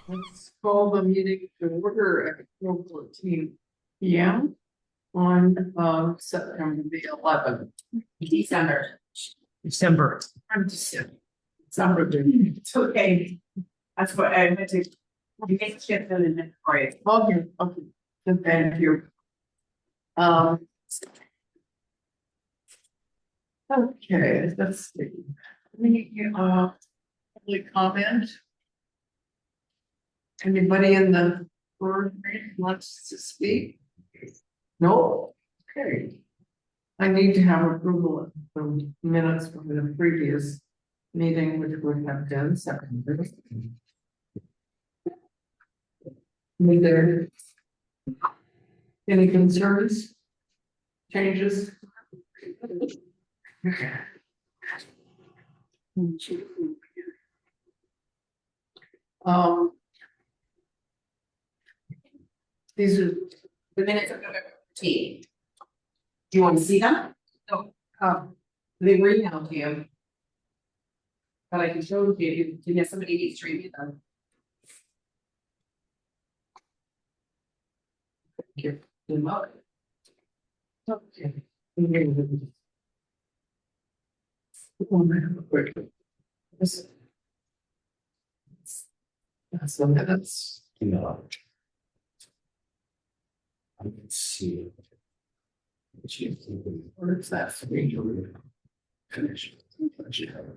Let's call the meeting to order at 4:14 p.m. on September the 11th. December. December. December. It's okay. That's what I meant to. You guys get them in for it. Okay, okay. Thank you. Okay, let's see. Any public comment? Anybody in the board wants to speak? No? Okay. I need to have approval of the minutes from the previous meeting, which would have been seconded. There any concerns? Changes? These are The minutes of November 14th. Do you want to see them? No. They were emailed to you. But I can show them to you. You know, somebody needs to review them. okay. That's the minutes. No. I can see. Or is that three? Finish.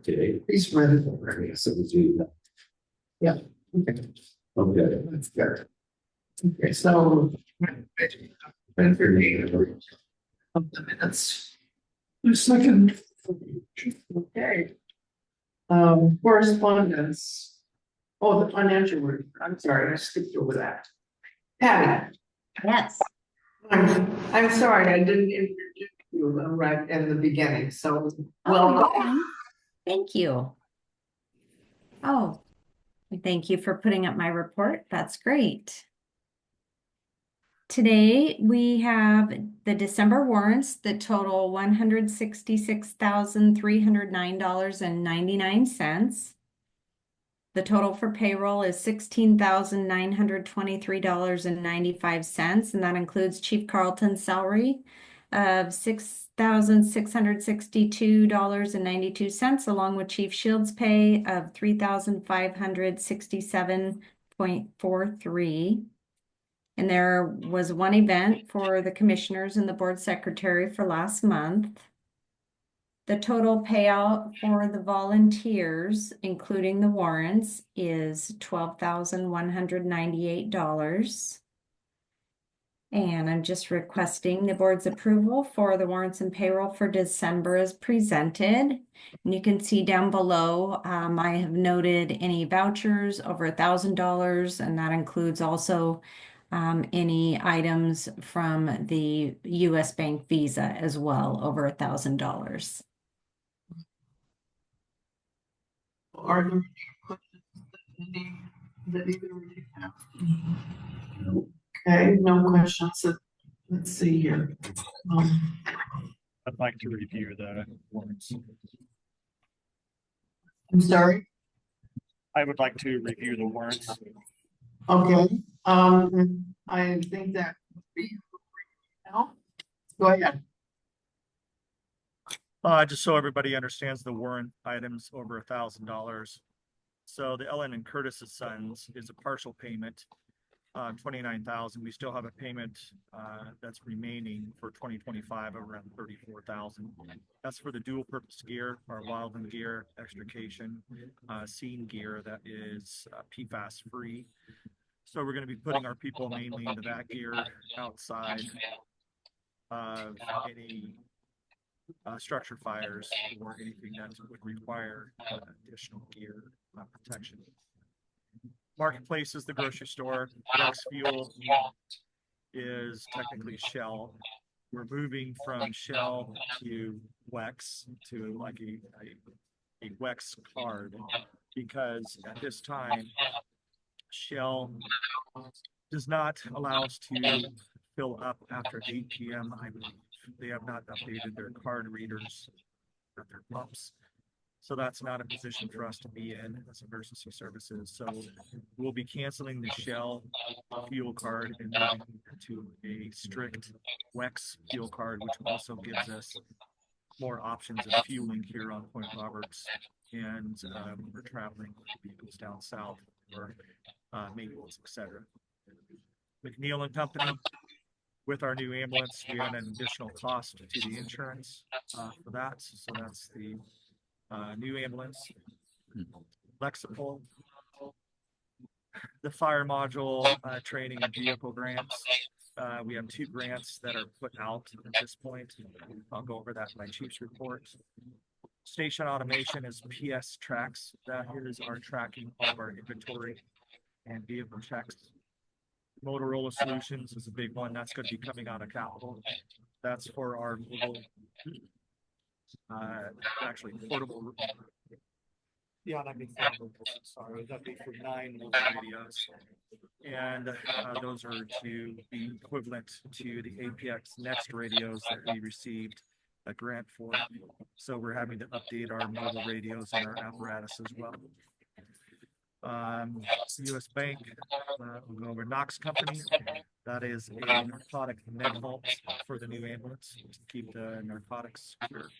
Today. He's read it already. So we do that. Yeah. Okay. Okay. That's good. Okay, so. Of the minutes. The second. Okay. Correspondence. Oh, the financial report. I'm sorry, I skipped over that. Patty. Yes. I'm sorry, I didn't introduce you right in the beginning, so. Well, Thank you. Oh, thank you for putting up my report. That's great. Today, we have the December warrants that total $166,309.99. The total for payroll is $16,923.95, and that includes Chief Carlton's salary of $6,662.92, along with Chief Shields' pay of $3,567.43. And there was one event for the commissioners and the board secretary for last month. The total payout for the volunteers, including the warrants, is $12,198. And I'm just requesting the board's approval for the warrants and payroll for December as presented. And you can see down below, I have noted any vouchers over $1,000, and that includes also any items from the US Bank Visa as well, over $1,000. are there any questions that either of you have? Okay, no questions. Let's see here. I'd like to review the warrants. I'm sorry. I would like to review the warrants. Okay, I think that would be now. Go ahead. Just so everybody understands the warrant items over $1,000. So the Ellen and Curtis's Sons is a partial payment, $29,000. We still have a payment that's remaining for 2025 around $34,000. That's for the dual purpose gear, our wildland gear, extrication, scene gear that is PFAS free. So we're going to be putting our people mainly into that gear outside of any structure fires or anything that would require additional gear protection. Marketplace is the grocery store. Wex Fuel is technically Shell. We're moving from Shell to Wex to like a Wex card because at this time Shell does not allow us to fill up after 8 p.m. I believe they have not updated their card readers at their pumps. So that's not a position for us to be in as emergency services. So we'll be canceling the Shell fuel card and moving to a strict WEX fuel card, which also gives us more options of fueling here on Point Roberts. And when we're traveling vehicles down south or maintenance, etc. McNeil and Company, with our new ambulance, we had an additional cost to the insurance for that. So that's the new ambulance. Lexipol, the fire module training and vehicle grants. We have 2 grants that are put out at this point. I'll go over that in my chief's report. Station automation is PS tracks. That is our tracking of our inventory and vehicle checks. Motorola Solutions is a big one. That's going to be coming out of capital. That's for our mobile, actually portable. Yeah, that'd be portable. Sorry, that'd be for 9 mobile radios. And those are to be equivalent to the APX Next radios that we received a grant for. So we're having to update our mobile radios and our apparatus as well. US Bank, we'll go over Knox Company. That is a narcotic med vault for the new ambulance to keep the narcotics secure.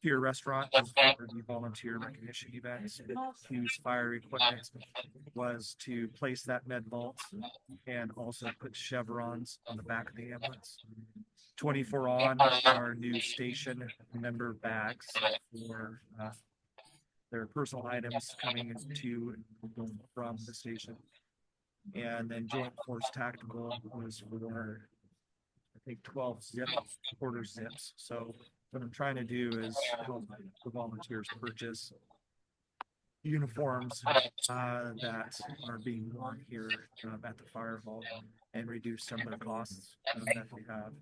Here Restaurant for the volunteer recognition events. Hughes Fire Equipment was to place that med vault and also put chevrons on the back of the ambulance. 24 on our new station member bags for their personal items coming into from the station. And then Joint Force Tactical was for, I think, 12 quarter zips. So what I'm trying to do is help the volunteers purchase uniforms that are being worn here at the fire hall and reduce some of the costs that we have.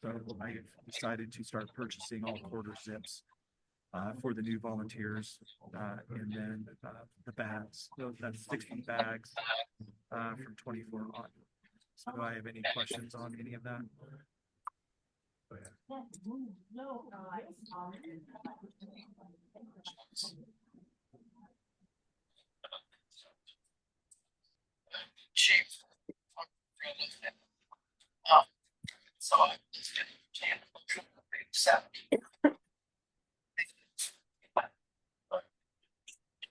So I decided to start purchasing all quarter zips for the new volunteers, and then the bags. So that's 60 bags from 24 on. So do I have any questions on any of that? Chief. So I just didn't accept.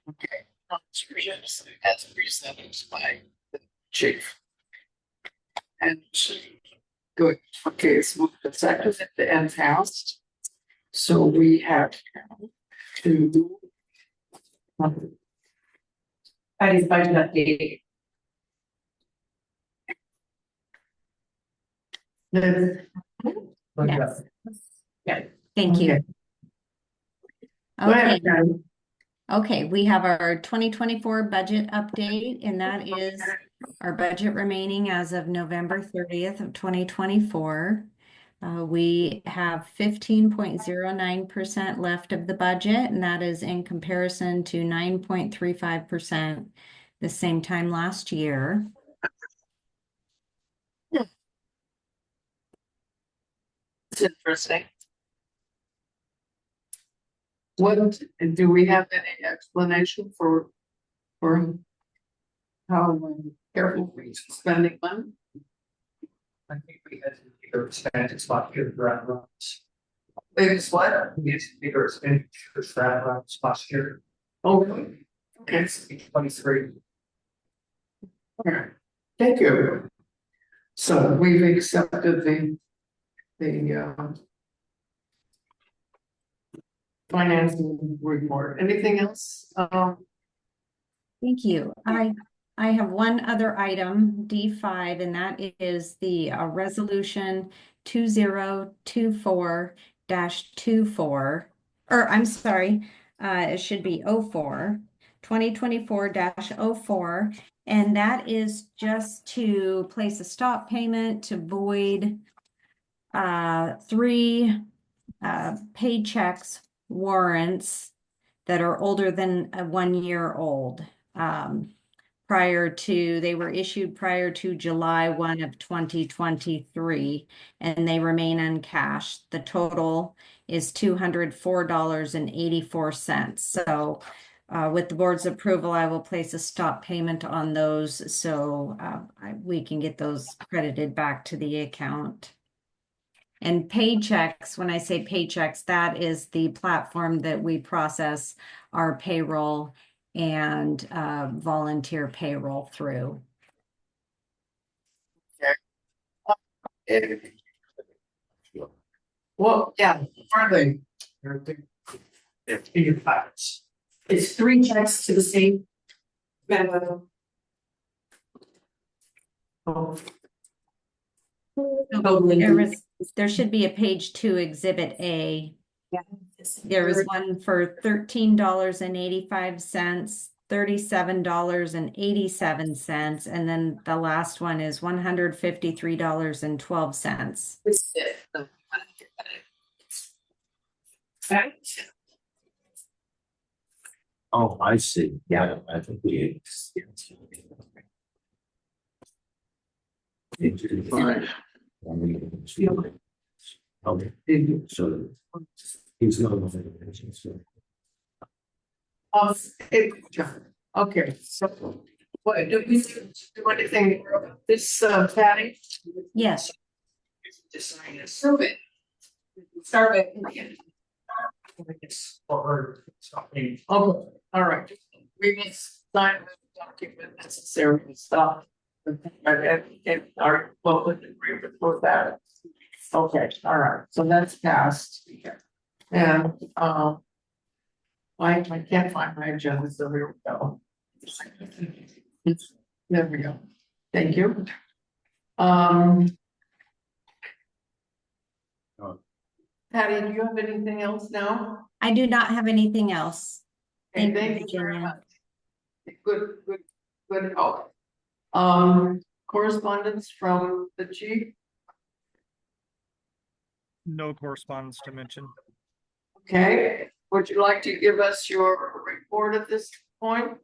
Okay, as presented by the chief. And good. Okay, so the second at the end house. So we have to. Patty's budget update. Yes. Yeah. Thank you. Go ahead, Okay, Karen. okay, we have our 2024 budget update, and that is our budget remaining as of November 30th of 2024. We have 15.09% left of the budget, and that is in comparison to 9.35% the same time last year. It's interesting. What, do we have any explanation for how careful we spending money? I think we had bigger expenses last year for that runs. Biggest what? We had bigger expenditures for that runs last year. Oh, really? Okay, It's 23. okay, thank you. So we've accepted the financing report. Anything else? Thank you. I have one other item, D5, and that is the resolution 2024-24, or I'm sorry, it should be 04, 2024-04, and that is just to place a stop payment to void 3 paychecks warrants that are older than 1 year old. they were issued prior to July 1 of 2023, and they remain uncashed. The total is $204.84. So with the board's approval, I will place a stop payment on those so we can get those credited back to the account. And paychecks, when I say paychecks, that is the platform that we process our payroll and volunteer payroll through. Well, yeah, are they? Figure facts. It's 3 checks to the same member. Oh, There should be a page 2 exhibit A. Yeah. There was one for $13.85, $37.87, and then the last one is $153.12. Oh, I see. Yeah, I think we. Fine. Okay, so. He's not. Okay, so what, do we do anything about this, Patty? Yes, Just sign it. Prove it. Start it. Or something. Okay, all right. We need to sign the document necessary and stuff. And our public agreement for that. Okay, all right, so that's passed. And, I can't find my agenda, so here we go. There we go. Thank you. Patty, do you have anything else now? I do not have anything else. Okay, Thank you, thank you very Virginia. much. Good help. Correspondence from the chief. No correspondence to mention. Okay, would you like to give us your report at this point?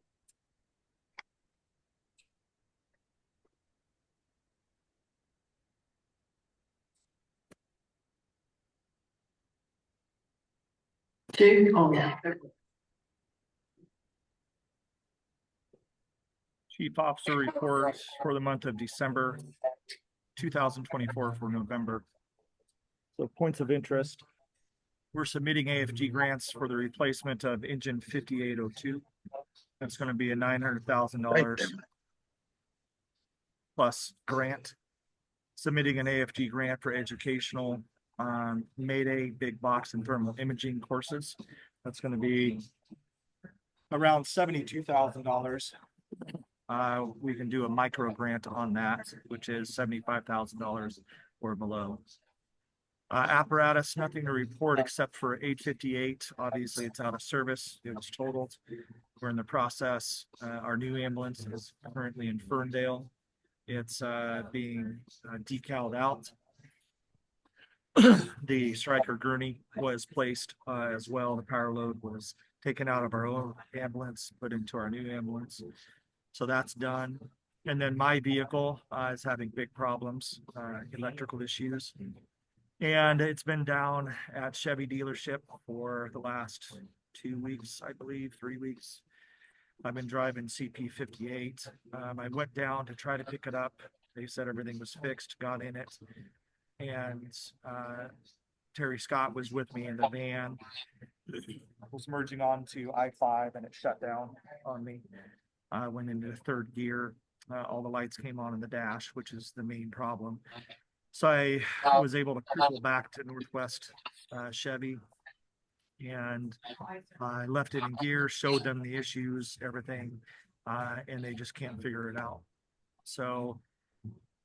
Chief, oh yeah. Chief Officer report for the month of December 2024 for November. So points of interest. We're submitting AFG grants for the replacement of engine 5802. That's going to be a $900,000 plus grant. Submitting an AFG grant for educational Mayday, big box and thermal imaging courses. That's going to be around $72,000. We can do a micro grant on that, which is $75,000 or below. Apparatus, nothing to report except for 858. Obviously, it's out of service. It was totaled. We're in the process. Our new ambulance is currently in Ferndale. It's being decaled out. The Stryker gurney was placed as well. The power load was taken out of our own ambulance, put into our new ambulance. So that's done. And then my vehicle is having big problems, electrical issues. And it's been down at Chevy dealership for the last 2 weeks, I believe, 3 weeks. I've been driving CP58. I went down to try to pick it up. They said everything was fixed, got in it. And Terry Scott was with me in the van. Was merging onto I-5 and it shut down on me. I went into third gear. All the lights came on in the dash, which is the main problem. So I was able to pull back to Northwest Chevy and I left it in gear, showed them the issues, everything, and they just can't figure it out. So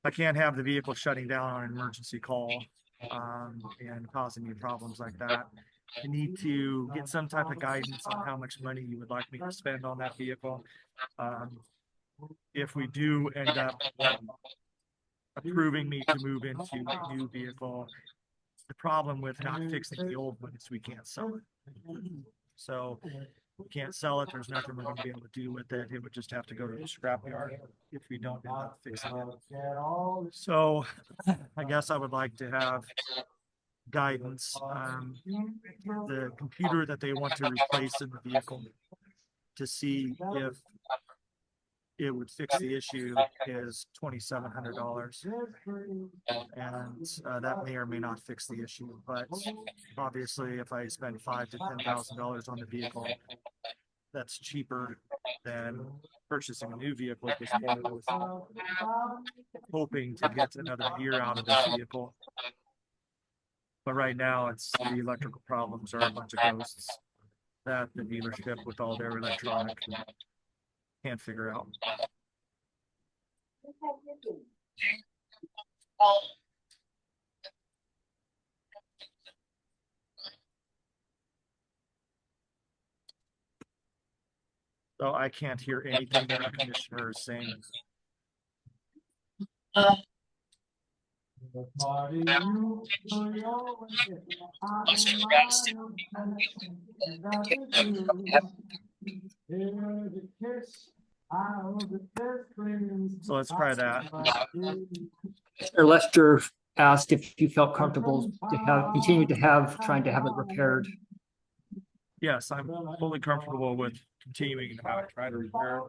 I can't have the vehicle shutting down on an emergency call and causing me problems like that. You need to get some type of guidance on how much money you would like me to spend on that vehicle. If we do end up approving me to move into a new vehicle, the problem with not fixing the old one is we can't sell it. So We can't sell it. There's nothing we're gonna be able to do with it. It would just have to go to the scrapyard if we don't end up fixing it. So I guess I would like to have guidance. The computer that they want to replace in the vehicle to see if it would fix the issue is $2,700. And that may or may not fix the issue, but obviously if I spend $5,000 to $10,000 on the vehicle, that's cheaper than purchasing a new vehicle at this point, with hoping to get another year out of this vehicle. But right now, it's the electrical problems are a bunch of ghosts that the dealership with all their electronic can't figure out. So I can't hear anything that the commissioner is saying. So let's try that. Or Lester asked if you felt comfortable to have, continue to have, trying to have it repaired. Yes, I'm fully comfortable with continuing to have it try to repair.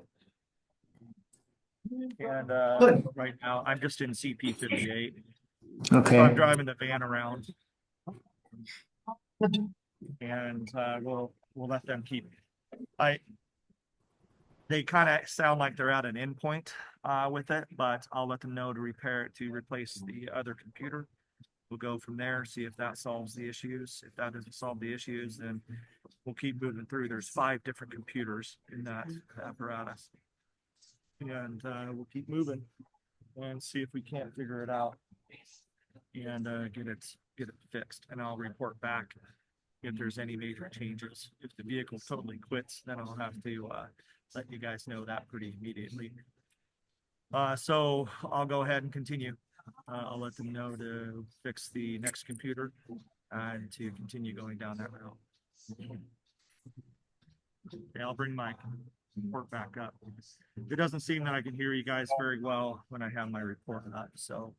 And Good. right now, I'm just in CP 58. Okay. So I'm driving the van around. And we'll let them keep. They kind of sound like they're at an endpoint with it, but I'll let them know to repair it, to replace the other computer. We'll go from there, see if that solves the issues. If that doesn't solve the issues, then we'll keep moving through. There's 5 different computers in that apparatus. And we'll keep moving and see if we can't figure it out and get it fixed. And I'll report back if there's any major changes. If the vehicle totally quits, then I'll have to let you guys know that pretty immediately. So I'll go ahead and continue. I'll let them know to fix the next computer and to continue going down that route. Okay, I'll bring my report back up. It doesn't seem that I can hear you guys very well when I have my report up. So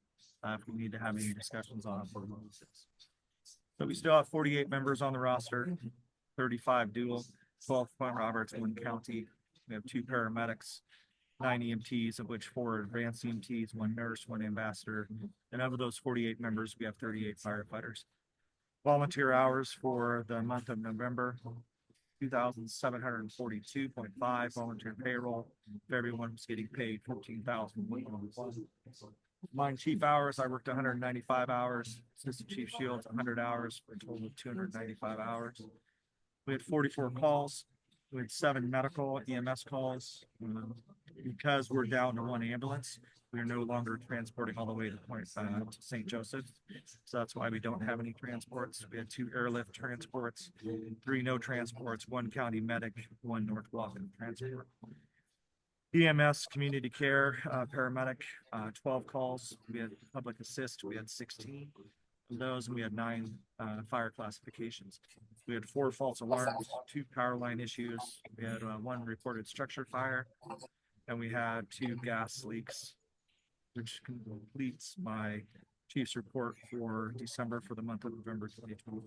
if we need to have any discussions on it, so we still have 48 members on the roster, 35 dual, 12 Point Roberts, 1 county. We have 2 paramedics, 9 EMTs, of which 4 advanced EMTs, 1 nurse, 1 ambassador. And of those 48 members, we have 38 firefighters. Volunteer hours for the month of November, 2,742.5 volunteer payroll. If everyone was getting paid 14,101. Mine chief hours, I worked 195 hours. Assistant Chief Shields, 100 hours for a total of 295 hours. We had 44 calls. We had 7 medical EMS calls. Because we're down to 1 ambulance, we are no longer transporting all the way to St. Joseph. So that's why we don't have any transports. We had 2 airlift transports, 3 no transports, 1 county medic, 1 North Walken transport. EMS, community care, paramedic, 12 calls. We had public assist, we had 16 of those, and we had 9 fire classifications. We had 4 false alarms, 2 power line issues. We had 1 reported structure fire, and we had 2 gas leaks, which completes my chief's report for December for the month of November 2024.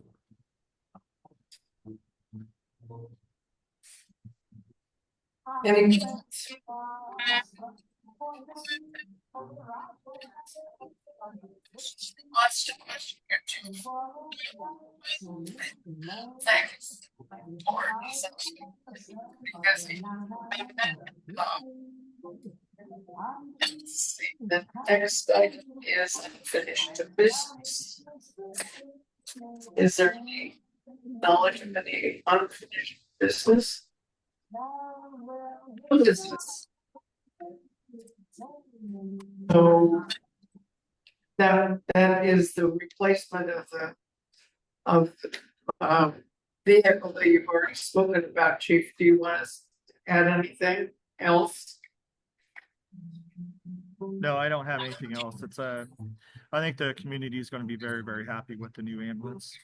Any the next item is unfinished business. Is there any knowledge of any unfinished business? Business. So that is the replacement of the vehicle that you've already spoken about, Chief. Do you want us to add anything else? No, I don't have anything else. I think the community is going to be very, very happy with the new ambulance,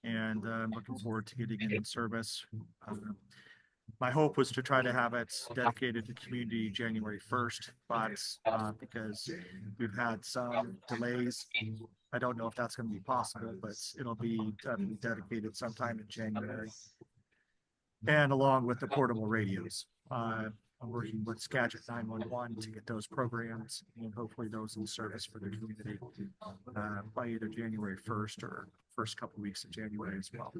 and I'm looking forward to getting it in service. My hope was to try to have it dedicated to community January 1st, but because we've had some delays, I don't know if that's going to be possible, but it'll be dedicated sometime in January. And along with the portable radios, I'm working with Skagit 911 to get those programs and hopefully those in service for the community by either January 1st or first couple of weeks of January as well.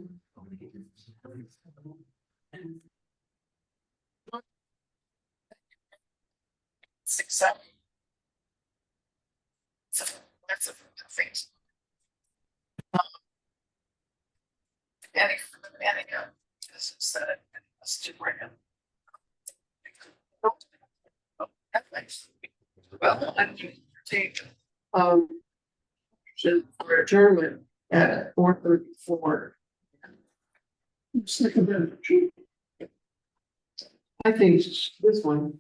Success. So that's a thing. Panic, this is let's do right now. Well, I'm for adjournment at 4:34. I think this one.